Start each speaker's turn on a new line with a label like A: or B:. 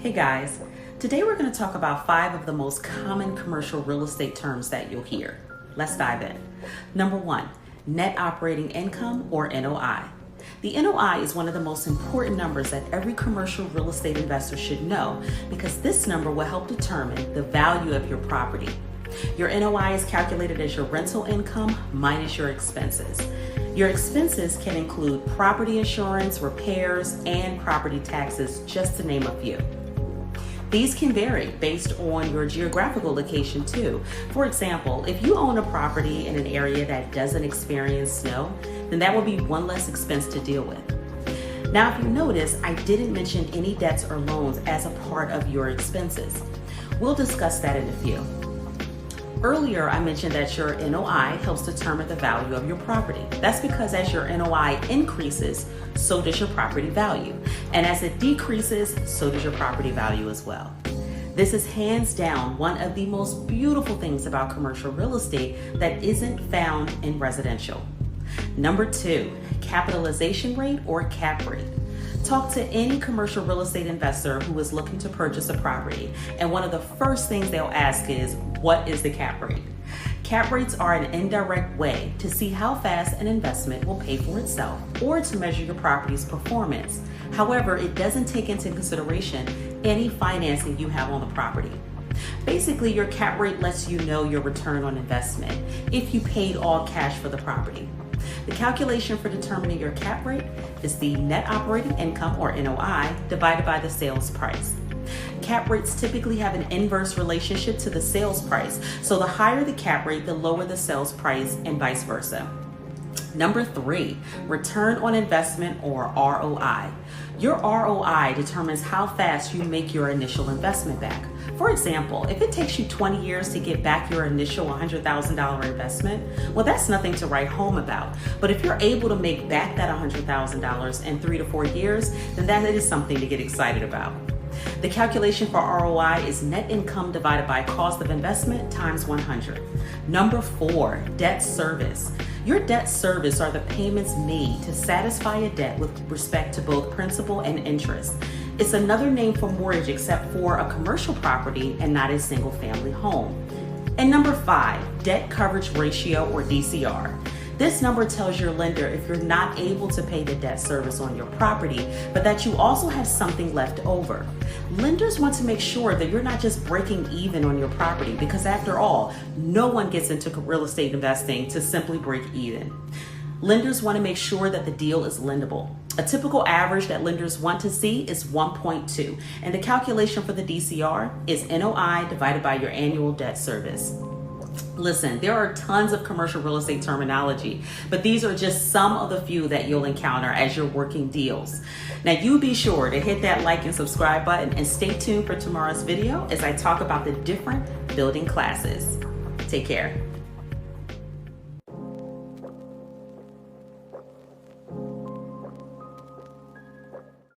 A: Hey guys, today we're going to talk about 5 of the most common commercial real estate terms that you'll hear. Let's dive in. Number 1, net operating income or NOI. The NOI is one of the most important numbers that every commercial real estate investor should know because this number will help determine the value of your property. Your NOI is calculated as your rental income minus your expenses. Your expenses can include property insurance, repairs, and property taxes, just to name a few. These can vary based on your geographical location too. For example, if you own a property in an area that doesn't experience snow, then that will be one less expense to deal with. Now, if you notice, I didn't mention any debts or loans as a part of your expenses. We'll discuss that in a few. Earlier, I mentioned that your NOI helps determine the value of your property. That's because as your NOI increases, so does your property value. And as it decreases, so does your property value as well. This is hands down one of the most beautiful things about commercial real estate that isn't found in residential. Number 2, capitalization rate or cap rate. Talk to any commercial real estate investor who is looking to purchase a property, and one of the first things they'll ask is, what is the cap rate? Cap rates are an indirect way to see how fast an investment will pay for itself or to measure your property's performance. However, it doesn't take into consideration any financing you have on the property. Basically, your cap rate lets you know your return on investment if you paid all cash for the property. The calculation for determining your cap rate is the net operating income or NOI divided by the sales price. Cap rates typically have an inverse relationship to the sales price, so the higher the cap rate, the lower the sales price, and vice versa. Number 3, return on investment or ROI. Your ROI determines how fast you make your initial investment back. For example, if it takes you 20 years to get back your initial $100,000 investment, well, that's nothing to write home about. But if you're able to make back that $100,000 in 3 to 4 years, then that is something to get excited about. The calculation for ROI is net income divided by cost of investment times 100. Number 4, debt service. Your debt service are the payments made to satisfy a debt with respect to both principal and interest. It's another name for mortgage except for a commercial property and not a single family home. And number 5, debt coverage ratio or DCR. This number tells your lender if you're not able to pay the debt service on your property, but that you also have something left over. Lenders want to make sure that you're not just breaking even on your property because after all, no one gets into real estate investing to simply break even. Lenders want to make sure that the deal is lendable. A typical average that lenders want to see is 1.2, and the calculation for the DCR is NOI divided by your annual debt service. Listen, there are tons of commercial real estate terminology, but these are just some of the few that you'll encounter as you're working deals. Now, you be sure to hit that like and subscribe button and stay tuned for tomorrow's video as I talk about the different building classes. Take care.